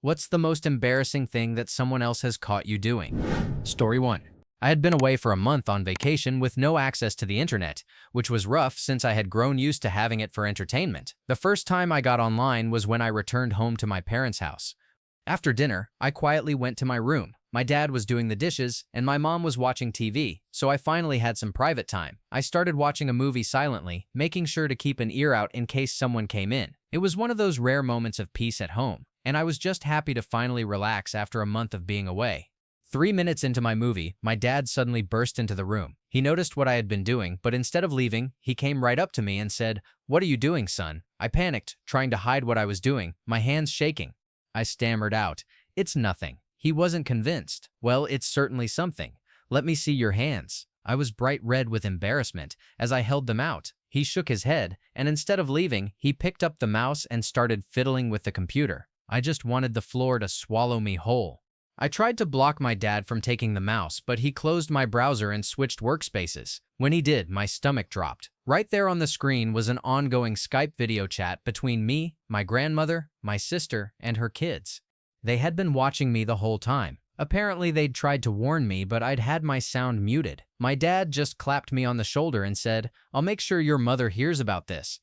What's the most embarrassing thing that someone else has caught you doing? Story 1. I had been away for a month on vacation with no access to the internet, which was rough since I had grown used to having it for entertainment. The first time I got online was when I returned home to my parents' house. After dinner, I quietly went to my room. My dad was doing the dishes, and my mom was watching TV, so I finally had some private time. I started watching a movie silently, making sure to keep an ear out in case someone came in. It was one of those rare moments of peace at home, and I was just happy to finally relax after a month of being away. 3 minutes into my movie, my dad suddenly burst into the room. He noticed what I had been doing, but instead of leaving, he came right up to me and said, "What are you doing, son?" I panicked, trying to hide what I was doing, my hands shaking. I stammered out, "It's nothing." He wasn't convinced. "Well, it's certainly something. Let me see your hands." I was bright red with embarrassment as I held them out. He shook his head, and instead of leaving, he picked up the mouse and started fiddling with the computer. I just wanted the floor to swallow me whole. I tried to block my dad from taking the mouse, but he closed my browser and switched workspaces. When he did, my stomach dropped. Right there on the screen was an ongoing Skype video chat between me, my grandmother, my sister, and her kids. They had been watching me the whole time. Apparently, they'd tried to warn me, but I'd had my sound muted. My dad just clapped me on the shoulder and said, "I'll make sure your mother hears about this."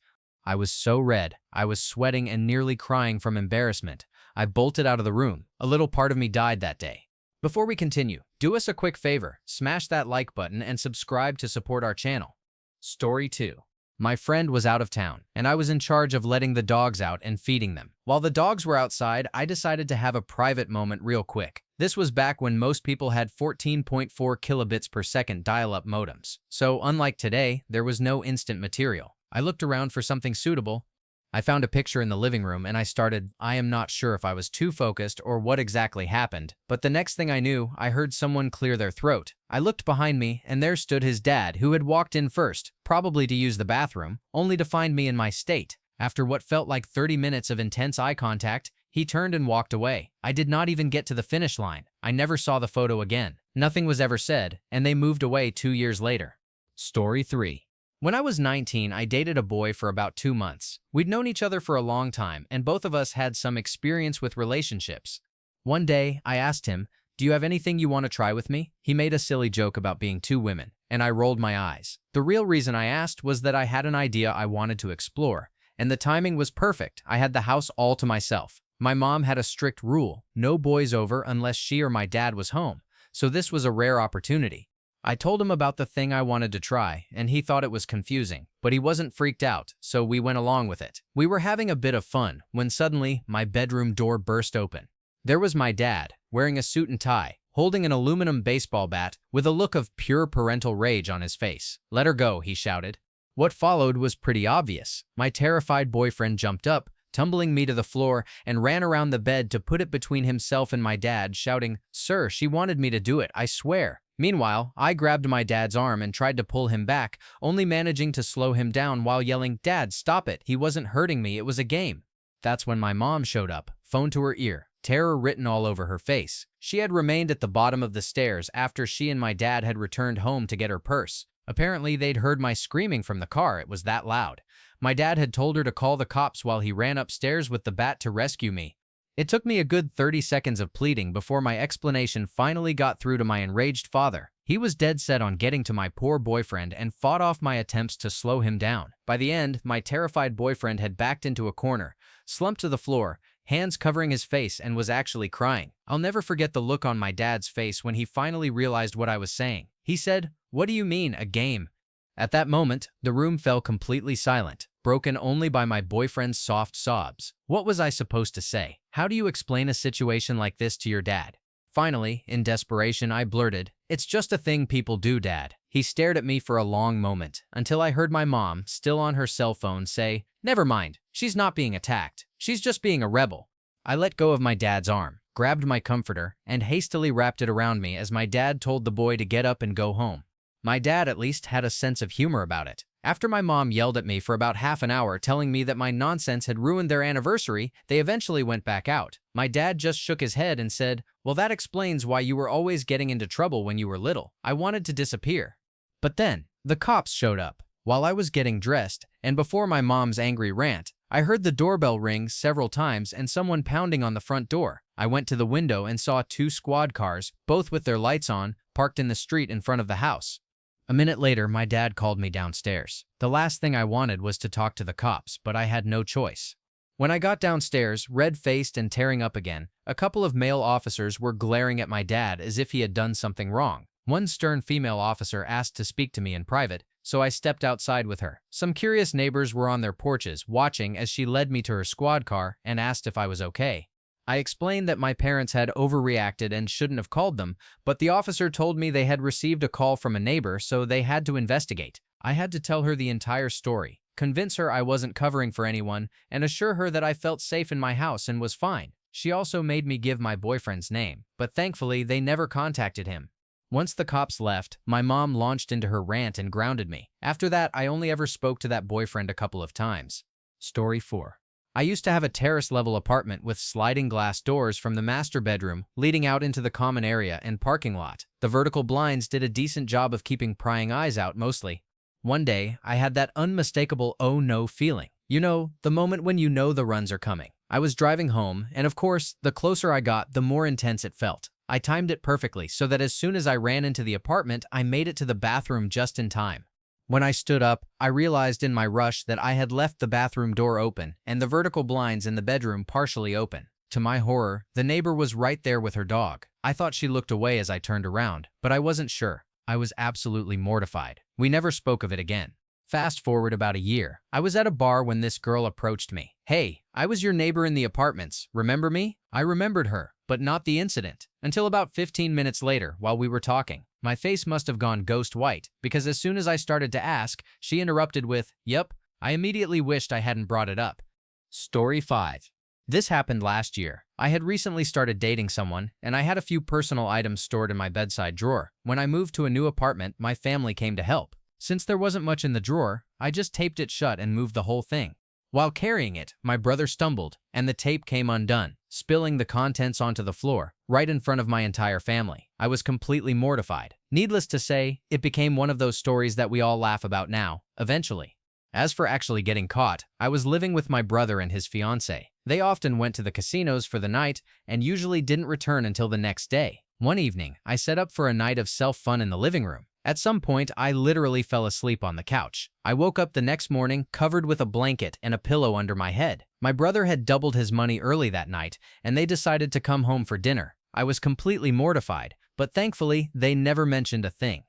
I was so red. I was sweating and nearly crying from embarrassment. I bolted out of the room. A little part of me died that day. Before we continue, do us a quick favor, smash that like button and subscribe to support our channel. Story 2. My friend was out of town, and I was in charge of letting the dogs out and feeding them. While the dogs were outside, I decided to have a private moment real quick. This was back when most people had 14.4 kilobits per second dial-up modems. So, unlike today, there was no instant material. I looked around for something suitable. I found a picture in the living room and I am not sure if I was too focused or what exactly happened, but the next thing I knew, I heard someone clear their throat. I looked behind me and there stood his dad, who had walked in first, probably to use the bathroom, only to find me in my state. After what felt like 30 minutes of intense eye contact, he turned and walked away. I did not even get to the finish line. I never saw the photo again. Nothing was ever said, and they moved away 2 years later. Story 3. When I was 19, I dated a boy for about 2 months. We'd known each other for a long time, and both of us had some experience with relationships. One day, I asked him, "Do you have anything you want to try with me?" He made a silly joke about being 2 women, and I rolled my eyes. The real reason I asked was that I had an idea I wanted to explore, and the timing was perfect. I had the house all to myself. My mom had a strict rule, no boys over unless she or my dad was home, so this was a rare opportunity. I told him about the thing I wanted to try, and he thought it was confusing, but he wasn't freaked out, so we went along with it. We were having a bit of fun when suddenly my bedroom door burst open. There was my dad, wearing a suit and tie, holding an aluminum baseball bat with a look of pure parental rage on his face. "Let her go," he shouted. What followed was pretty obvious. My terrified boyfriend jumped up, tumbling me to the floor, and ran around the bed to put it between himself and my dad, shouting, "Sir, she wanted me to do it, I swear." Meanwhile, I grabbed my dad's arm and tried to pull him back, only managing to slow him down while yelling, "Dad, stop it. He wasn't hurting me. It was a game." That's when my mom showed up, phone to her ear, terror written all over her face. She had remained at the bottom of the stairs after she and my dad had returned home to get her purse. Apparently, they'd heard my screaming from the car. It was that loud. My dad had told her to call the cops while he ran upstairs with the bat to rescue me. It took me a good 30 seconds of pleading before my explanation finally got through to my enraged father. He was dead set on getting to my poor boyfriend and fought off my attempts to slow him down. By the end, my terrified boyfriend had backed into a corner, slumped to the floor, hands covering his face, and was actually crying. I'll never forget the look on my dad's face when he finally realized what I was saying. He said, "What do you mean, a game?" At that moment, the room fell completely silent, broken only by my boyfriend's soft sobs. What was I supposed to say? How do you explain a situation like this to your dad? Finally, in desperation, I blurted, "It's just a thing people do, Dad." He stared at me for a long moment, until I heard my mom, still on her cell phone, say, "Never mind, she's not being attacked. She's just being a rebel." I let go of my dad's arm, grabbed my comforter, and hastily wrapped it around me as my dad told the boy to get up and go home. My dad at least had a sense of humor about it. After my mom yelled at me for about half an hour telling me that my nonsense had ruined their anniversary, they eventually went back out. My dad just shook his head and said, "Well, that explains why you were always getting into trouble when you were little." I wanted to disappear. But then, the cops showed up. While I was getting dressed, and before my mom's angry rant, I heard the doorbell ring several times and someone pounding on the front door. I went to the window and saw two squad cars, both with their lights on, parked in the street in front of the house. A minute later, my dad called me downstairs. The last thing I wanted was to talk to the cops, but I had no choice. When I got downstairs, red-faced and tearing up again, a couple of male officers were glaring at my dad as if he had done something wrong. One stern female officer asked to speak to me in private, so I stepped outside with her. Some curious neighbors were on their porches, watching as she led me to her squad car and asked if I was okay. I explained that my parents had overreacted and shouldn't have called them, but the officer told me they had received a call from a neighbor, so they had to investigate. I had to tell her the entire story, convince her I wasn't covering for anyone, and assure her that I felt safe in my house and was fine. She also made me give my boyfriend's name, but thankfully they never contacted him. Once the cops left, my mom launched into her rant and grounded me. After that, I only ever spoke to that boyfriend a couple of times. Story 4. I used to have a terrace-level apartment with sliding glass doors from the master bedroom leading out into the common area and parking lot. The vertical blinds did a decent job of keeping prying eyes out mostly. One day, I had that unmistakable oh no feeling. You know, the moment when you know the runs are coming. I was driving home, and of course, the closer I got, the more intense it felt. I timed it perfectly so that as soon as I ran into the apartment, I made it to the bathroom just in time. When I stood up, I realized in my rush that I had left the bathroom door open and the vertical blinds in the bedroom partially open. To my horror, the neighbor was right there with her dog. I thought she looked away as I turned around, but I wasn't sure. I was absolutely mortified. We never spoke of it again. Fast forward about a year. I was at a bar when this girl approached me. "Hey, I was your neighbor in the apartments. Remember me?" I remembered her, but not the incident. Until about 15 minutes later, while we were talking. My face must have gone ghost white, because as soon as I started to ask, she interrupted with, "Yup." I immediately wished I hadn't brought it up. Story 5. This happened last year. I had recently started dating someone, and I had a few personal items stored in my bedside drawer. When I moved to a new apartment, my family came to help. Since there wasn't much in the drawer, I just taped it shut and moved the whole thing. While carrying it, my brother stumbled, and the tape came undone, spilling the contents onto the floor, right in front of my entire family. I was completely mortified. Needless to say, it became one of those stories that we all laugh about now, eventually. As for actually getting caught, I was living with my brother and his fiancée. They often went to the casinos for the night and usually didn't return until the next day. One evening, I set up for a night of self-fun in the living room. At some point, I literally fell asleep on the couch. I woke up the next morning covered with a blanket and a pillow under my head. My brother had doubled his money early that night, and they decided to come home for dinner. I was completely mortified, but thankfully, they never mentioned a thing.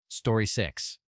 Story 6.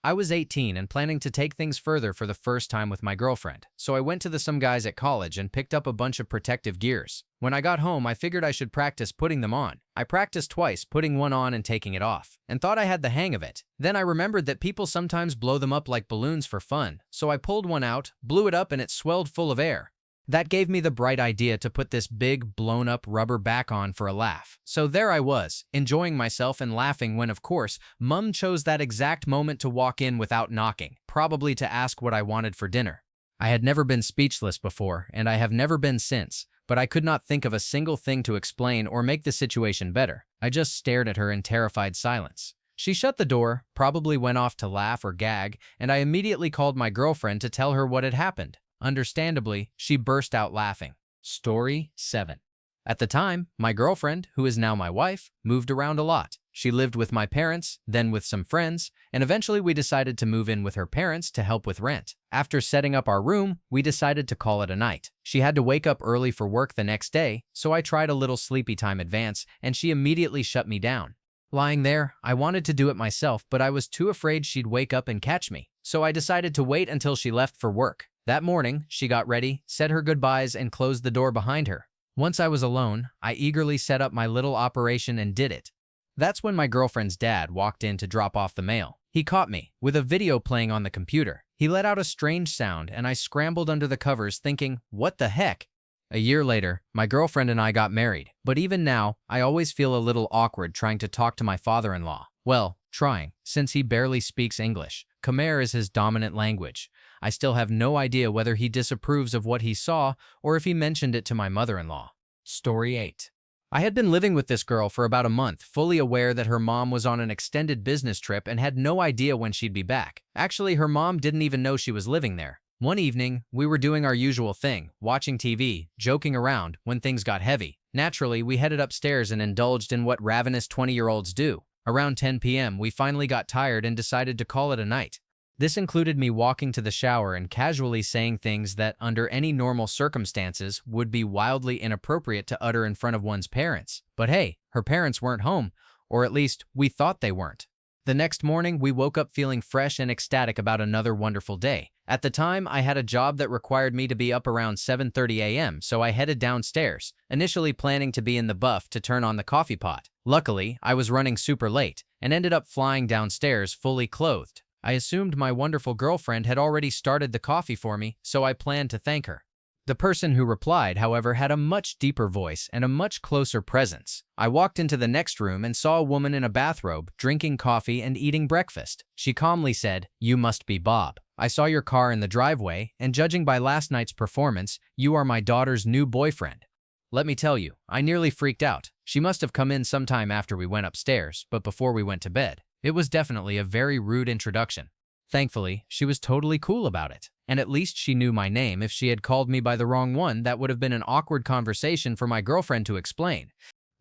I was 18 and planning to take things further for the first time with my girlfriend, so I went to some guys at college and picked up a bunch of protective gears. When I got home, I figured I should practice putting them on. I practiced twice, putting one on and taking it off, and thought I had the hang of it. Then I remembered that people sometimes blow them up like balloons for fun, so I pulled one out, blew it up, and it swelled full of air. That gave me the bright idea to put this big, blown-up rubber back on for a laugh. So there I was, enjoying myself and laughing when, of course, Mum chose that exact moment to walk in without knocking, probably to ask what I wanted for dinner. I had never been speechless before, and I have never been since, but I could not think of a single thing to explain or make the situation better. I just stared at her in terrified silence. She shut the door, probably went off to laugh or gag, and I immediately called my girlfriend to tell her what had happened. Understandably, she burst out laughing. Story 7. At the time, my girlfriend, who is now my wife, moved around a lot. She lived with my parents, then with some friends, and eventually we decided to move in with her parents to help with rent. After setting up our room, we decided to call it a night. She had to wake up early for work the next day, so I tried a little sleepy time advance, and she immediately shut me down. Lying there, I wanted to do it myself, but I was too afraid she'd wake up and catch me, so I decided to wait until she left for work. That morning, she got ready, said her goodbyes, and closed the door behind her. Once I was alone, I eagerly set up my little operation and did it. That's when my girlfriend's dad walked in to drop off the mail. He caught me, with a video playing on the computer. He let out a strange sound, and I scrambled under the covers thinking, what the heck? A year later, my girlfriend and I got married, but even now, I always feel a little awkward trying to talk to my father-in-law. Well, trying, since he barely speaks English. Khmer is his dominant language. I still have no idea whether he disapproves of what he saw or if he mentioned it to my mother-in-law. Story 8. I had been living with this girl for about a month, fully aware that her mom was on an extended business trip and had no idea when she'd be back. Actually, her mom didn't even know she was living there. One evening, we were doing our usual thing, watching TV, joking around, when things got heavy. Naturally, we headed upstairs and indulged in what ravenous 20-year-olds do. Around 10 p.m., we finally got tired and decided to call it a night. This included me walking to the shower and casually saying things that, under any normal circumstances, would be wildly inappropriate to utter in front of one's parents. But hey, her parents weren't home, or at least, we thought they weren't. The next morning, we woke up feeling fresh and ecstatic about another wonderful day. At the time, I had a job that required me to be up around 7:30 a.m., so I headed downstairs, initially planning to be in the buff to turn on the coffee pot. Luckily, I was running super late and ended up flying downstairs fully clothed. I assumed my wonderful girlfriend had already started the coffee for me, so I planned to thank her. The person who replied, however, had a much deeper voice and a much closer presence. I walked into the next room and saw a woman in a bathrobe, drinking coffee and eating breakfast. She calmly said, "You must be Bob. I saw your car in the driveway, and judging by last night's performance, you are my daughter's new boyfriend." Let me tell you, I nearly freaked out. She must have come in sometime after we went upstairs, but before we went to bed. It was definitely a very rude introduction. Thankfully, she was totally cool about it. And at least she knew my name. If she had called me by the wrong one, that would have been an awkward conversation for my girlfriend to explain.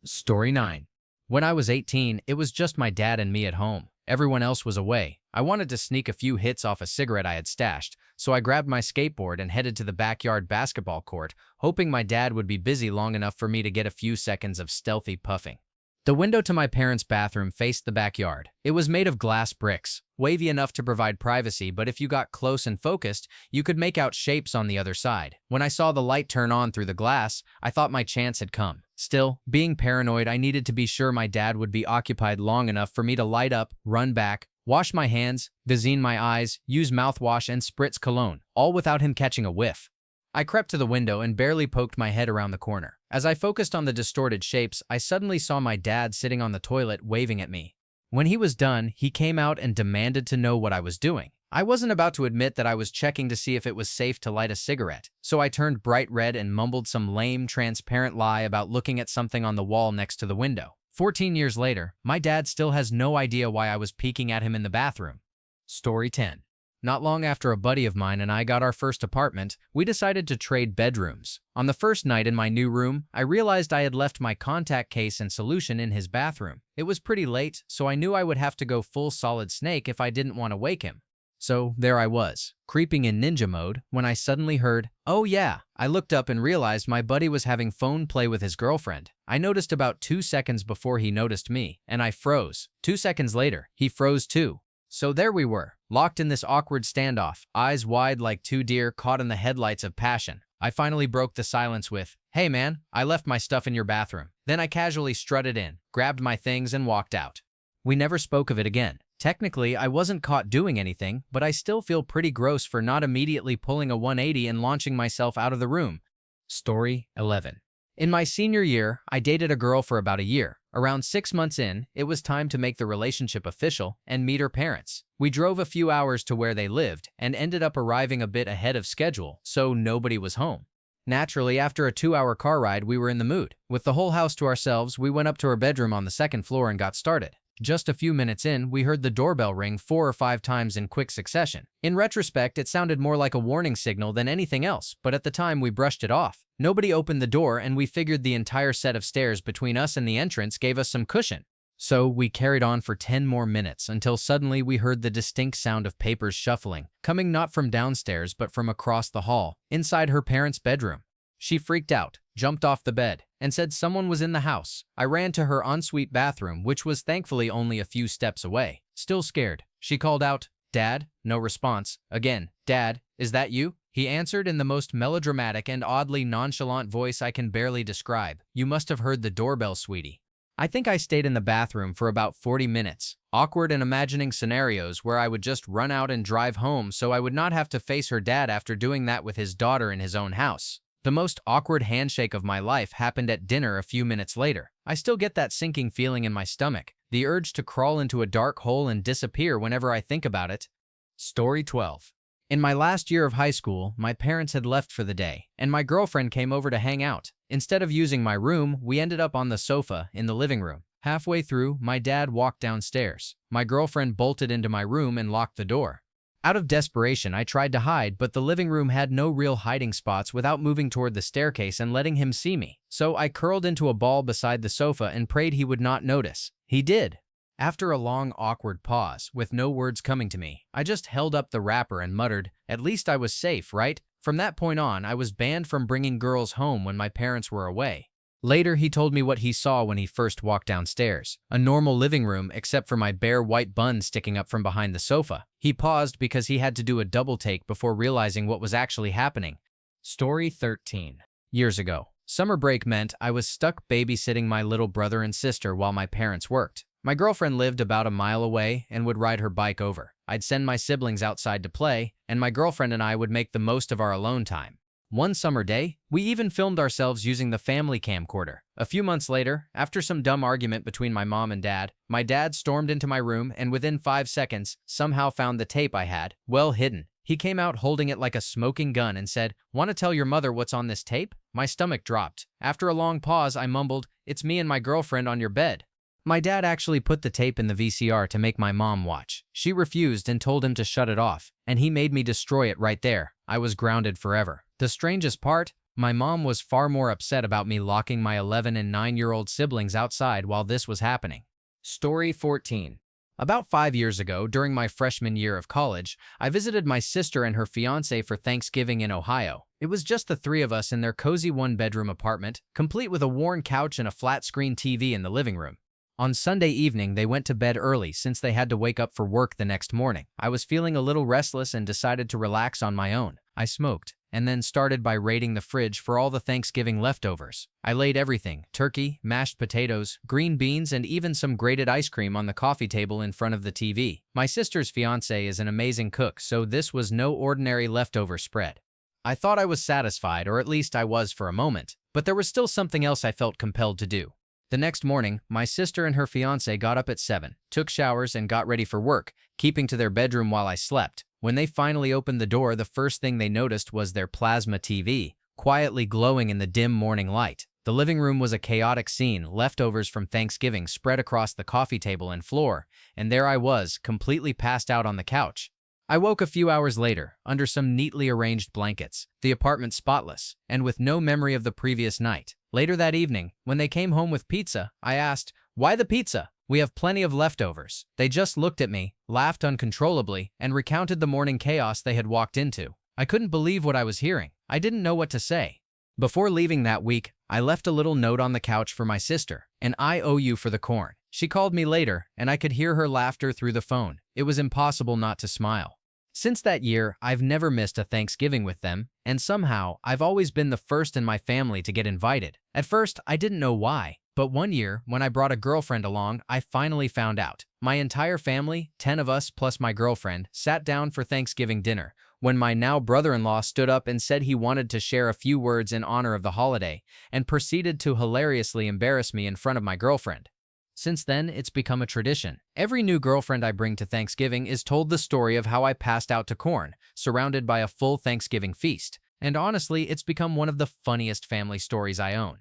Story 9. When I was 18, it was just my dad and me at home. Everyone else was away. I wanted to sneak a few hits off a cigarette I had stashed, so I grabbed my skateboard and headed to the backyard basketball court, hoping my dad would be busy long enough for me to get a few seconds of stealthy puffing. The window to my parents' bathroom faced the backyard. It was made of glass bricks, wavy enough to provide privacy, but if you got close and focused, you could make out shapes on the other side. When I saw the light turn on through the glass, I thought my chance had come. Still, being paranoid, I needed to be sure my dad would be occupied long enough for me to light up, run back, wash my hands, Visine my eyes, use mouthwash, and spritz cologne, all without him catching a whiff. I crept to the window and barely poked my head around the corner. As I focused on the distorted shapes, I suddenly saw my dad sitting on the toilet waving at me. When he was done, he came out and demanded to know what I was doing. I wasn't about to admit that I was checking to see if it was safe to light a cigarette, so I turned bright red and mumbled some lame, transparent lie about looking at something on the wall next to the window. 14 years later, my dad still has no idea why I was peeking at him in the bathroom. Story 10. Not long after a buddy of mine and I got our first apartment, we decided to trade bedrooms. On the first night in my new room, I realized I had left my contact case and solution in his bathroom. It was pretty late, so I knew I would have to go full Solid Snake if I didn't want to wake him. So there I was, creeping in ninja mode, when I suddenly heard, "Oh yeah." I looked up and realized my buddy was having phone play with his girlfriend. I noticed about 2 seconds before he noticed me, and I froze. 2 seconds later, he froze too. So there we were, locked in this awkward standoff, eyes wide like two deer caught in the headlights of passion. I finally broke the silence with, "Hey man, I left my stuff in your bathroom." Then I casually strutted in, grabbed my things, and walked out. We never spoke of it again. Technically, I wasn't caught doing anything, but I still feel pretty gross for not immediately pulling a 180 and launching myself out of the room. Story 11. In my senior year, I dated a girl for about a year. Around 6 months in, it was time to make the relationship official and meet her parents. We drove a few hours to where they lived and ended up arriving a bit ahead of schedule, so nobody was home. Naturally, after a 2-hour car ride, we were in the mood. With the whole house to ourselves, we went up to her bedroom on the second floor and got started. Just a few minutes in, we heard the doorbell ring 4 or 5 times in quick succession. In retrospect, it sounded more like a warning signal than anything else, but at the time we brushed it off. Nobody opened the door, and we figured the entire set of stairs between us and the entrance gave us some cushion. So we carried on for 10 more minutes until suddenly we heard the distinct sound of papers shuffling, coming not from downstairs but from across the hall, inside her parents' bedroom. She freaked out, jumped off the bed, and said someone was in the house. I ran to her ensuite bathroom, which was thankfully only a few steps away. Still scared, she called out, "Dad?" No response. Again, "Dad, is that you?" He answered in the most melodramatic and oddly nonchalant voice I can barely describe. "You must have heard the doorbell, sweetie." I think I stayed in the bathroom for about 40 minutes, awkward and imagining scenarios where I would just run out and drive home so I would not have to face her dad after doing that with his daughter in his own house. The most awkward handshake of my life happened at dinner a few minutes later. I still get that sinking feeling in my stomach, the urge to crawl into a dark hole and disappear whenever I think about it. Story 12. In my last year of high school, my parents had left for the day, and my girlfriend came over to hang out. Instead of using my room, we ended up on the sofa in the living room. Halfway through, my dad walked downstairs. My girlfriend bolted into my room and locked the door. Out of desperation, I tried to hide, but the living room had no real hiding spots without moving toward the staircase and letting him see me. So I curled into a ball beside the sofa and prayed he would not notice. He did. After a long, awkward pause, with no words coming to me, I just held up the wrapper and muttered, "At least I was safe, right?" From that point on, I was banned from bringing girls home when my parents were away. Later, he told me what he saw when he first walked downstairs. A normal living room, except for my bare white bun sticking up from behind the sofa. He paused because he had to do a double take before realizing what was actually happening. Story 13. Years ago, summer break meant I was stuck babysitting my little brother and sister while my parents worked. My girlfriend lived about a mile away and would ride her bike over. I'd send my siblings outside to play, and my girlfriend and I would make the most of our alone time. One summer day, we even filmed ourselves using the family camcorder. A few months later, after some dumb argument between my mom and dad, my dad stormed into my room and within 5 seconds, somehow found the tape I had, well hidden. He came out holding it like a smoking gun and said, "Want to tell your mother what's on this tape?" My stomach dropped. After a long pause, I mumbled, "It's me and my girlfriend on your bed." My dad actually put the tape in the VCR to make my mom watch. She refused and told him to shut it off, and he made me destroy it right there. I was grounded forever. The strangest part, my mom was far more upset about me locking my 11 and 9-year-old siblings outside while this was happening. Story 14. About 5 years ago, during my freshman year of college, I visited my sister and her fiancé for Thanksgiving in Ohio. It was just the three of us in their cozy one-bedroom apartment, complete with a worn couch and a flat-screen TV in the living room. On Sunday evening, they went to bed early since they had to wake up for work the next morning. I was feeling a little restless and decided to relax on my own. I smoked, and then started by raiding the fridge for all the Thanksgiving leftovers. I laid everything, turkey, mashed potatoes, green beans, and even some grated ice cream on the coffee table in front of the TV. My sister's fiancé is an amazing cook, so this was no ordinary leftover spread. I thought I was satisfied, or at least I was for a moment, but there was still something else I felt compelled to do. The next morning, my sister and her fiancé got up at 7, took showers, and got ready for work, keeping to their bedroom while I slept. When they finally opened the door, the first thing they noticed was their plasma TV, quietly glowing in the dim morning light. The living room was a chaotic scene, leftovers from Thanksgiving spread across the coffee table and floor, and there I was, completely passed out on the couch. I woke a few hours later, under some neatly arranged blankets, the apartment spotless, and with no memory of the previous night. Later that evening, when they came home with pizza, I asked, "Why the pizza? We have plenty of leftovers." They just looked at me, laughed uncontrollably, and recounted the morning chaos they had walked into. I couldn't believe what I was hearing. I didn't know what to say. Before leaving that week, I left a little note on the couch for my sister, "And I owe you for the corn." She called me later, and I could hear her laughter through the phone. It was impossible not to smile. Since that year, I've never missed a Thanksgiving with them, and somehow, I've always been the first in my family to get invited. At first, I didn't know why, but one year, when I brought a girlfriend along, I finally found out. My entire family, 10 of us plus my girlfriend, sat down for Thanksgiving dinner, when my now brother-in-law stood up and said he wanted to share a few words in honor of the holiday, and proceeded to hilariously embarrass me in front of my girlfriend. Since then, it's become a tradition. Every new girlfriend I bring to Thanksgiving is told the story of how I passed out to corn, surrounded by a full Thanksgiving feast. And honestly, it's become one of the funniest family stories I own.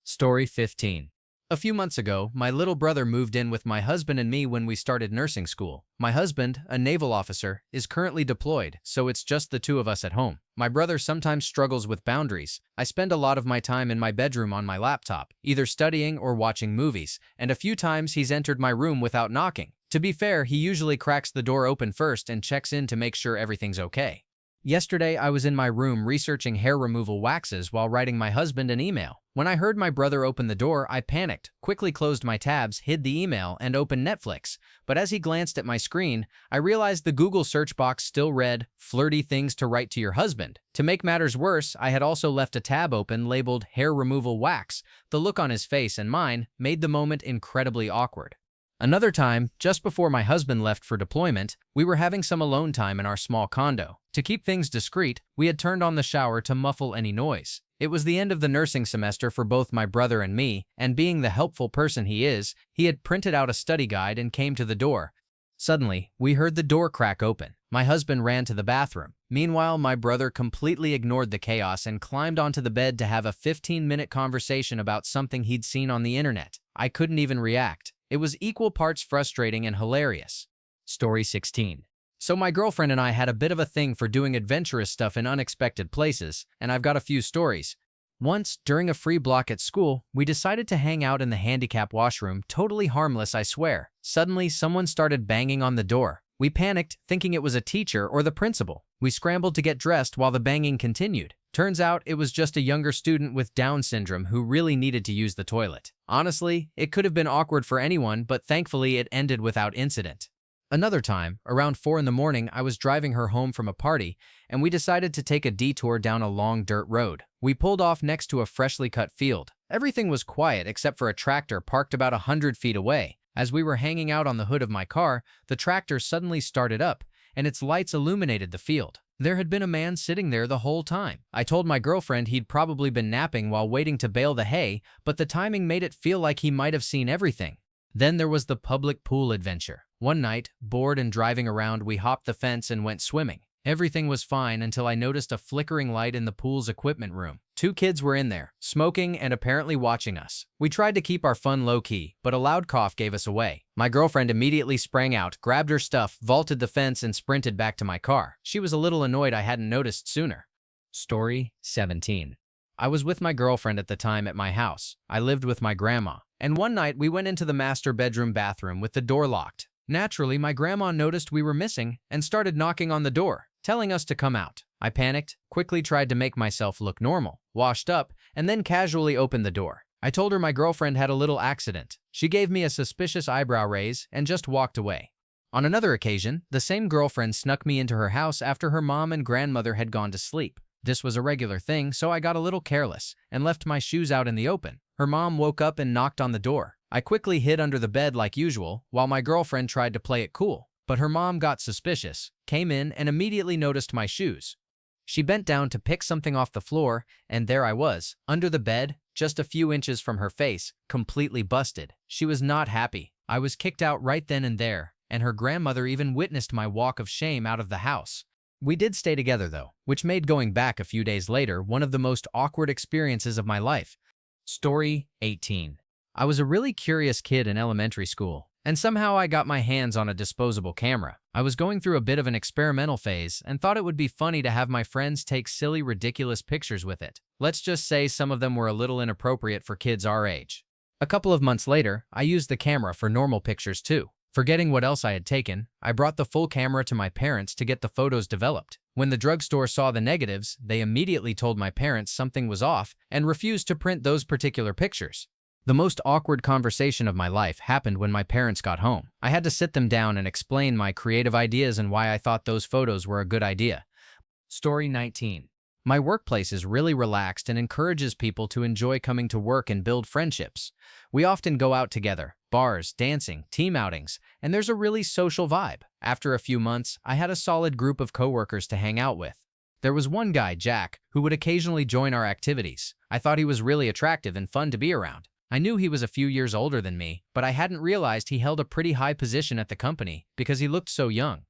Story 15. A few months ago, my little brother moved in with my husband and me when we started nursing school. My husband, a naval officer, is currently deployed, so it's just the two of us at home. My brother sometimes struggles with boundaries. I spend a lot of my time in my bedroom on my laptop, either studying or watching movies, and a few times he's entered my room without knocking. To be fair, he usually cracks the door open first and checks in to make sure everything's okay. Yesterday, I was in my room researching hair removal waxes while writing my husband an email. When I heard my brother open the door, I panicked, quickly closed my tabs, hid the email, and opened Netflix. But as he glanced at my screen, I realized the Google search box still read, "Flirty things to write to your husband." To make matters worse, I had also left a tab open labeled hair removal wax. The look on his face and mine made the moment incredibly awkward. Another time, just before my husband left for deployment, we were having some alone time in our small condo. To keep things discreet, we had turned on the shower to muffle any noise. It was the end of the nursing semester for both my brother and me, and being the helpful person he is, he had printed out a study guide and came to the door. Suddenly, we heard the door crack open. My husband ran to the bathroom. Meanwhile, my brother completely ignored the chaos and climbed onto the bed to have a 15-minute conversation about something he'd seen on the internet. I couldn't even react. It was equal parts frustrating and hilarious. Story 16. So my girlfriend and I had a bit of a thing for doing adventurous stuff in unexpected places, and I've got a few stories. Once, during a free block at school, we decided to hang out in the handicap washroom, totally harmless, I swear. Suddenly, someone started banging on the door. We panicked, thinking it was a teacher or the principal. We scrambled to get dressed while the banging continued. Turns out it was just a younger student with Down syndrome who really needed to use the toilet. Honestly, it could have been awkward for anyone, but thankfully it ended without incident. Another time, around 4 in the morning, I was driving her home from a party, and we decided to take a detour down a long dirt road. We pulled off next to a freshly cut field. Everything was quiet except for a tractor parked about 100 feet away. As we were hanging out on the hood of my car, the tractor suddenly started up, and its lights illuminated the field. There had been a man sitting there the whole time. I told my girlfriend he'd probably been napping while waiting to bale the hay, but the timing made it feel like he might have seen everything. Then there was the public pool adventure. One night, bored and driving around, we hopped the fence and went swimming. Everything was fine until I noticed a flickering light in the pool's equipment room. 2 kids were in there, smoking and apparently watching us. We tried to keep our fun low-key, but a loud cough gave us away. My girlfriend immediately sprang out, grabbed her stuff, vaulted the fence, and sprinted back to my car. She was a little annoyed I hadn't noticed sooner. Story 17. I was with my girlfriend at the time at my house. I lived with my grandma. And one night, we went into the master bedroom bathroom with the door locked. Naturally, my grandma noticed we were missing and started knocking on the door, telling us to come out. I panicked, quickly tried to make myself look normal, washed up, and then casually opened the door. I told her my girlfriend had a little accident. She gave me a suspicious eyebrow raise and just walked away. On another occasion, the same girlfriend snuck me into her house after her mom and grandmother had gone to sleep. This was a regular thing, so I got a little careless and left my shoes out in the open. Her mom woke up and knocked on the door. I quickly hid under the bed like usual, while my girlfriend tried to play it cool. But her mom got suspicious, came in, and immediately noticed my shoes. She bent down to pick something off the floor, and there I was, under the bed, just a few inches from her face, completely busted. She was not happy. I was kicked out right then and there, and her grandmother even witnessed my walk of shame out of the house. We did stay together though, which made going back a few days later one of the most awkward experiences of my life. Story 18. I was a really curious kid in elementary school, and somehow I got my hands on a disposable camera. I was going through a bit of an experimental phase and thought it would be funny to have my friends take silly, ridiculous pictures with it. Let's just say some of them were a little inappropriate for kids our age. A couple of months later, I used the camera for normal pictures too. Forgetting what else I had taken, I brought the full camera to my parents to get the photos developed. When the drugstore saw the negatives, they immediately told my parents something was off and refused to print those particular pictures. The most awkward conversation of my life happened when my parents got home. I had to sit them down and explain my creative ideas and why I thought those photos were a good idea. Story 19. My workplace is really relaxed and encourages people to enjoy coming to work and build friendships. We often go out together, bars, dancing, team outings, and there's a really social vibe. After a few months, I had a solid group of coworkers to hang out with. There was one guy, Jack, who would occasionally join our activities. I thought he was really attractive and fun to be around. I knew he was a few years older than me, but I hadn't realized he held a pretty high position at the company because he looked so young.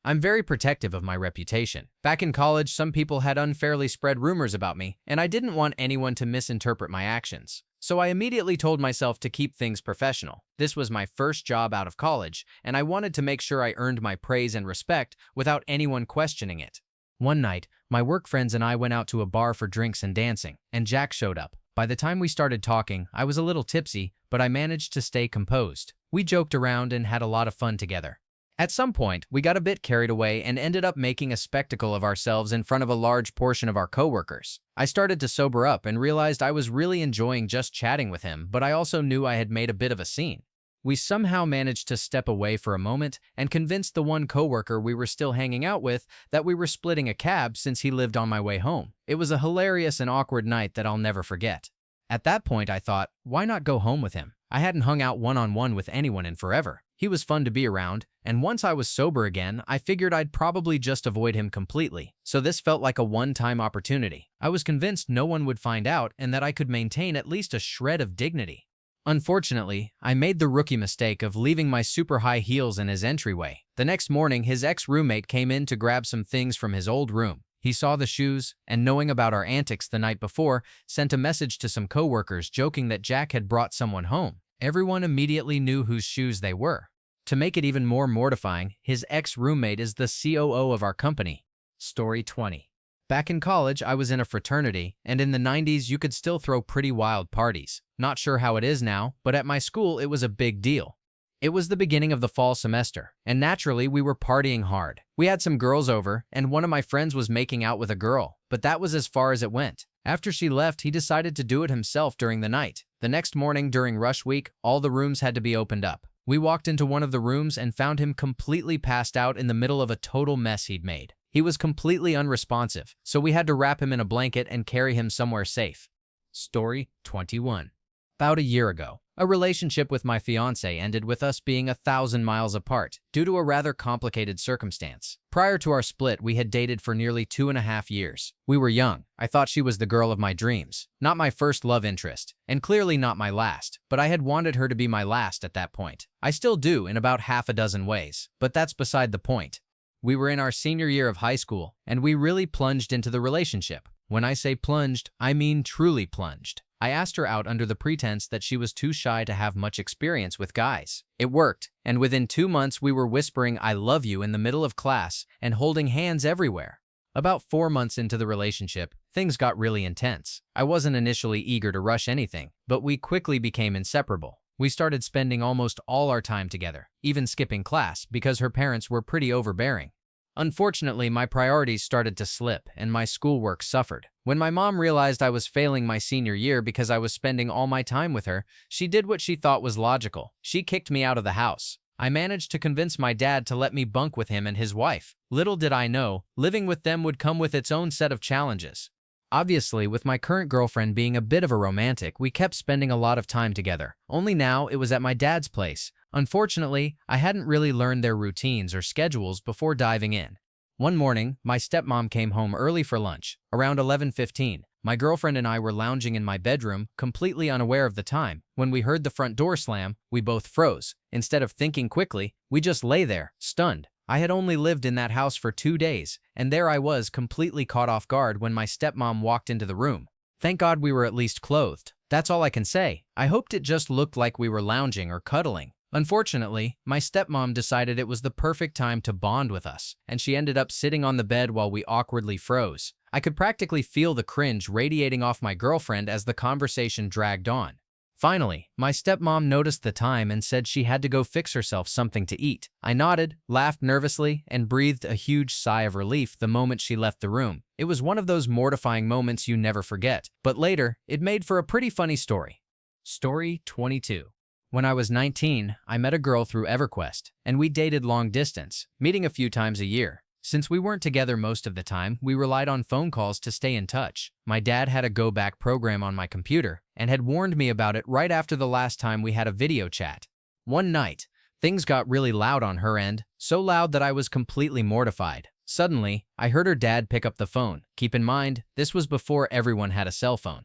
I'm very protective of my reputation. Back in college, some people had unfairly spread rumors about me, and I didn't want anyone to misinterpret my actions. So I immediately told myself to keep things professional. This was my first job out of college, and I wanted to make sure I earned my praise and respect without anyone questioning it. One night, my work friends and I went out to a bar for drinks and dancing, and Jack showed up. By the time we started talking, I was a little tipsy, but I managed to stay composed. We joked around and had a lot of fun together. At some point, we got a bit carried away and ended up making a spectacle of ourselves in front of a large portion of our coworkers. I started to sober up and realized I was really enjoying just chatting with him, but I also knew I had made a bit of a scene. We somehow managed to step away for a moment and convinced the one coworker we were still hanging out with that we were splitting a cab since he lived on my way home. It was a hilarious and awkward night that I'll never forget. At that point, I thought, why not go home with him? I hadn't hung out one-on-one with anyone in forever. He was fun to be around, and once I was sober again, I figured I'd probably just avoid him completely. So this felt like a one-time opportunity. I was convinced no one would find out and that I could maintain at least a shred of dignity. Unfortunately, I made the rookie mistake of leaving my super high heels in his entryway. The next morning, his ex-roommate came in to grab some things from his old room. He saw the shoes, and knowing about our antics the night before, sent a message to some coworkers joking that Jack had brought someone home. Everyone immediately knew whose shoes they were. To make it even more mortifying, his ex-roommate is the COO of our company. Story 20. Back in college, I was in a fraternity, and in the 90s you could still throw pretty wild parties. Not sure how it is now, but at my school it was a big deal. It was the beginning of the fall semester, and naturally we were partying hard. We had some girls over, and one of my friends was making out with a girl, but that was as far as it went. After she left, he decided to do it himself during the night. The next morning during rush week, all the rooms had to be opened up. We walked into one of the rooms and found him completely passed out in the middle of a total mess he'd made. He was completely unresponsive, so we had to wrap him in a blanket and carry him somewhere safe. Story 21. About a year ago, a relationship with my fiancé ended with us being 1,000 miles apart due to a rather complicated circumstance. Prior to our split, we had dated for nearly 2.5 years. We were young. I thought she was the girl of my dreams, not my first love interest, and clearly not my last, but I had wanted her to be my last at that point. I still do in about half a dozen ways, but that's beside the point. We were in our senior year of high school, and we really plunged into the relationship. When I say plunged, I mean truly plunged. I asked her out under the pretense that she was too shy to have much experience with guys. It worked, and within 2 months we were whispering "I love you" in the middle of class and holding hands everywhere. About 4 months into the relationship, things got really intense. I wasn't initially eager to rush anything, but we quickly became inseparable. We started spending almost all our time together, even skipping class because her parents were pretty overbearing. Unfortunately, my priorities started to slip and my schoolwork suffered. When my mom realized I was failing my senior year because I was spending all my time with her, she did what she thought was logical. She kicked me out of the house. I managed to convince my dad to let me bunk with him and his wife. Little did I know, living with them would come with its own set of challenges. Obviously, with my current girlfriend being a bit of a romantic, we kept spending a lot of time together. Only now it was at my dad's place. Unfortunately, I hadn't really learned their routines or schedules before diving in. One morning, my stepmom came home early for lunch, around 11:15. My girlfriend and I were lounging in my bedroom, completely unaware of the time. When we heard the front door slam, we both froze. Instead of thinking quickly, we just lay there, stunned. I had only lived in that house for 2 days, and there I was completely caught off guard when my stepmom walked into the room. Thank God we were at least clothed. That's all I can say. I hoped it just looked like we were lounging or cuddling. Unfortunately, my stepmom decided it was the perfect time to bond with us, and she ended up sitting on the bed while we awkwardly froze. I could practically feel the cringe radiating off my girlfriend as the conversation dragged on. Finally, my stepmom noticed the time and said she had to go fix herself something to eat. I nodded, laughed nervously, and breathed a huge sigh of relief the moment she left the room. It was one of those mortifying moments you never forget, but later, it made for a pretty funny story. Story 22. When I was 19, I met a girl through EverQuest, and we dated long distance, meeting a few times a year. Since we weren't together most of the time, we relied on phone calls to stay in touch. My dad had a go-back program on my computer and had warned me about it right after the last time we had a video chat. One night, things got really loud on her end, so loud that I was completely mortified. Suddenly, I heard her dad pick up the phone. Keep in mind, this was before everyone had a cell phone.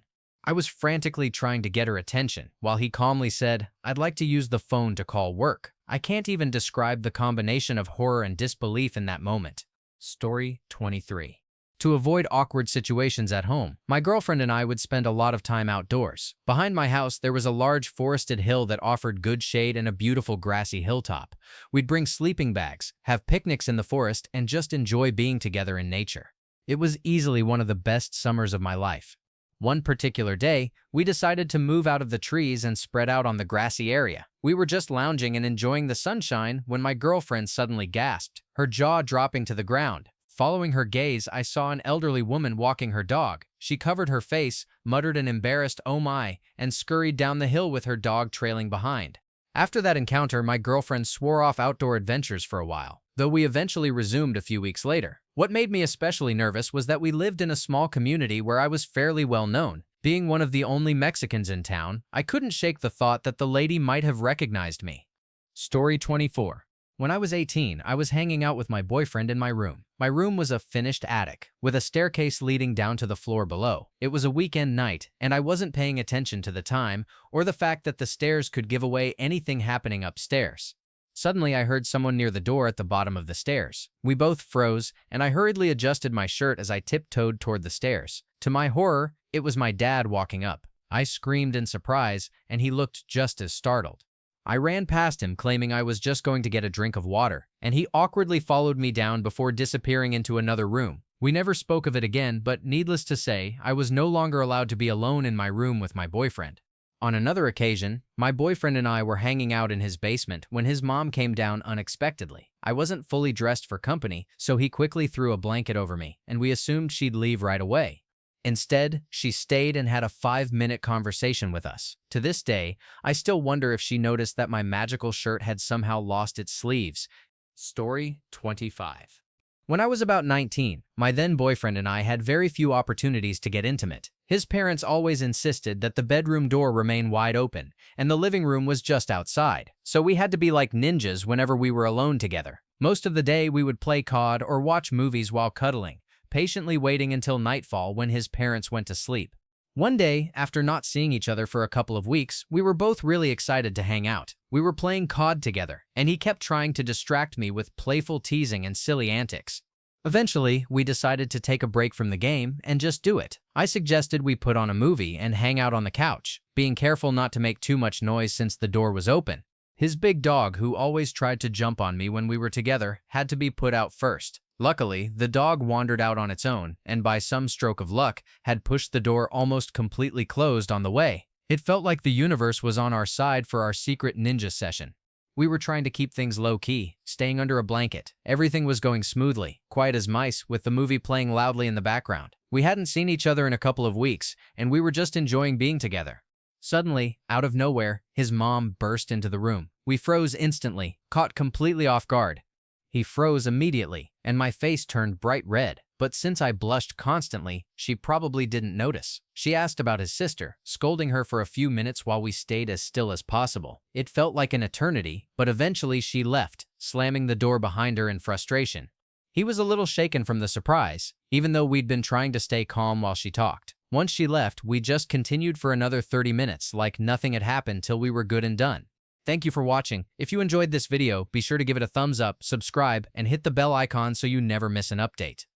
I was frantically trying to get her attention, while he calmly said, "I'd like to use the phone to call work." I can't even describe the combination of horror and disbelief in that moment. Story 23. To avoid awkward situations at home, my girlfriend and I would spend a lot of time outdoors. Behind my house, there was a large forested hill that offered good shade and a beautiful grassy hilltop. We'd bring sleeping bags, have picnics in the forest, and just enjoy being together in nature. It was easily one of the best summers of my life. One particular day, we decided to move out of the trees and spread out on the grassy area. We were just lounging and enjoying the sunshine when my girlfriend suddenly gasped, her jaw dropping to the ground. Following her gaze, I saw an elderly woman walking her dog. She covered her face, muttered an embarrassed "oh my," and scurried down the hill with her dog trailing behind. After that encounter, my girlfriend swore off outdoor adventures for a while, though we eventually resumed a few weeks later. What made me especially nervous was that we lived in a small community where I was fairly well known. Being one of the only Mexicans in town, I couldn't shake the thought that the lady might have recognized me. Story 24. When I was 18, I was hanging out with my boyfriend in my room. My room was a finished attic, with a staircase leading down to the floor below. It was a weekend night, and I wasn't paying attention to the time or the fact that the stairs could give away anything happening upstairs. Suddenly, I heard someone near the door at the bottom of the stairs. We both froze, and I hurriedly adjusted my shirt as I tiptoed toward the stairs. To my horror, it was my dad walking up. I screamed in surprise, and he looked just as startled. I ran past him claiming I was just going to get a drink of water, and he awkwardly followed me down before disappearing into another room. We never spoke of it again, but needless to say, I was no longer allowed to be alone in my room with my boyfriend. On another occasion, my boyfriend and I were hanging out in his basement when his mom came down unexpectedly. I wasn't fully dressed for company, so he quickly threw a blanket over me, and we assumed she'd leave right away. Instead, she stayed and had a 5-minute conversation with us. To this day, I still wonder if she noticed that my magical shirt had somehow lost its sleeves. Story 25. When I was about 19, my then boyfriend and I had very few opportunities to get intimate. His parents always insisted that the bedroom door remain wide open, and the living room was just outside, so we had to be like ninjas whenever we were alone together. Most of the day, we would play COD or watch movies while cuddling, patiently waiting until nightfall when his parents went to sleep. One day, after not seeing each other for a couple of weeks, we were both really excited to hang out. We were playing COD together, and he kept trying to distract me with playful teasing and silly antics. Eventually, we decided to take a break from the game and just do it. I suggested we put on a movie and hang out on the couch, being careful not to make too much noise since the door was open. His big dog, who always tried to jump on me when we were together, had to be put out first. Luckily, the dog wandered out on its own, and by some stroke of luck, had pushed the door almost completely closed on the way. It felt like the universe was on our side for our secret ninja session. We were trying to keep things low-key, staying under a blanket. Everything was going smoothly, quiet as mice, with the movie playing loudly in the background. We hadn't seen each other in a couple of weeks, and we were just enjoying being together. Suddenly, out of nowhere, his mom burst into the room. We froze instantly, caught completely off guard. He froze immediately, and my face turned bright red. But since I blushed constantly, she probably didn't notice. She asked about his sister, scolding her for a few minutes while we stayed as still as possible. It felt like an eternity, but eventually she left, slamming the door behind her in frustration. He was a little shaken from the surprise, even though we'd been trying to stay calm while she talked. Once she left, we just continued for another 30 minutes like nothing had happened till we were good and done. Thank you for watching. If you enjoyed this video, be sure to give it a thumbs up, subscribe, and hit the bell icon so you never miss an update.